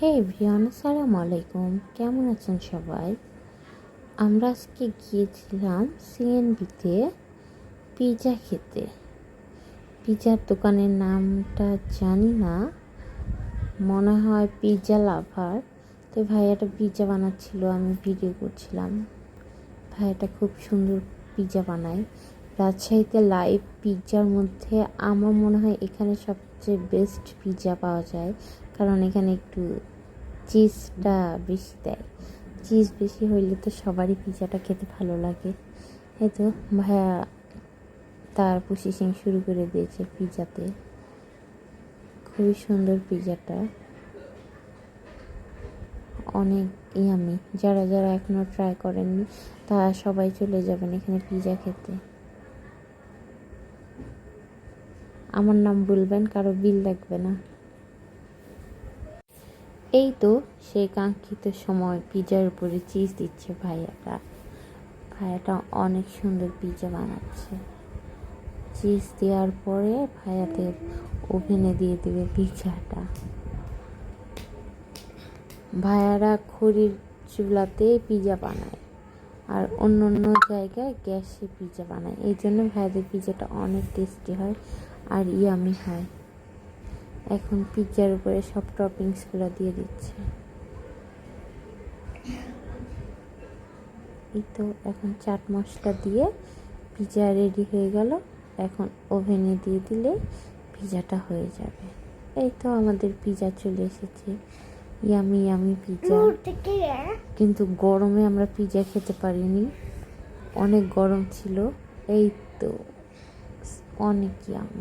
হে everyone, আসসালামু আলাইকুম। কেমন আছেন সবাই? আমরা আজকে গিয়েছিলাম সিএনবিতে পিৎজা খেতে। পিৎজার দোকানের নামটা জানি না, মনে হয় পিৎজা লাভার। তো ভাইয়াটা পিৎজা বানাচ্ছিল, আমি ভিডিও করছিলাম। ভাইয়াটা খুব সুন্দর পিৎজা বানায়। রাজশাহীতে লাইভ পিৎজার মধ্যে আমার মনে হয় এখানে সবচেয়ে বেস্ট পিৎজা পাওয়া যায়, কারণ এখানে একটু চিজটা বেশি দেয়। চিজ বেশি হইলে তো সবারই পিৎজাটা খেতে ভালো লাগে। এই তো ভাইয়া তার প্রসেসিং শুরু করে দিয়েছে পিৎজাতে। খুবই সুন্দর পিৎজাটা, অনেক ইয়ামি। যারা যারা এখনও ট্রাই করেননি তারা সবাই চলে যাবেন এখানে পিৎজা খেতে। আমার নাম বলবেন, কারো বিল লাগবে না। এই তো সেই কাঙ্ক্ষিত সময় পিৎজার উপরে চিজ দিচ্ছে ভাইয়াটা অনেক সুন্দর পিৎজা বানাচ্ছে। চিজ দেওয়ার পরে ভাইয়াদের ওভেনে দিয়ে দেবে পিৎজাটা। ভাইয়ারা খড়ির চুলাতে পিৎজা বানায় আর অন্য অন্য জায়গায় গ্যাসে পিৎজা বানায়, এই জন্য ভাইয়াদের পিৎজাটা অনেক টেস্টি হয় আর ইয়ামি হয়। এখন পিৎজার উপরে সব টপিংসগুলো দিয়ে দিচ্ছে। এই তো এখন চাট মশলা দিয়ে পিৎজা রেডি হয়ে গেল। এখন ওভেনে দিয়ে দিলে পিৎজাটা হয়ে যাবে। এই তো আমাদের পিৎজা চলে এসেছে, ইয়ামি ইয়ামি পিৎজা। কিন্তু গরমে আমরা পিৎজা খেতে পারিনি, অনেক গরম ছিল। এই তো অনেক ইয়ামি।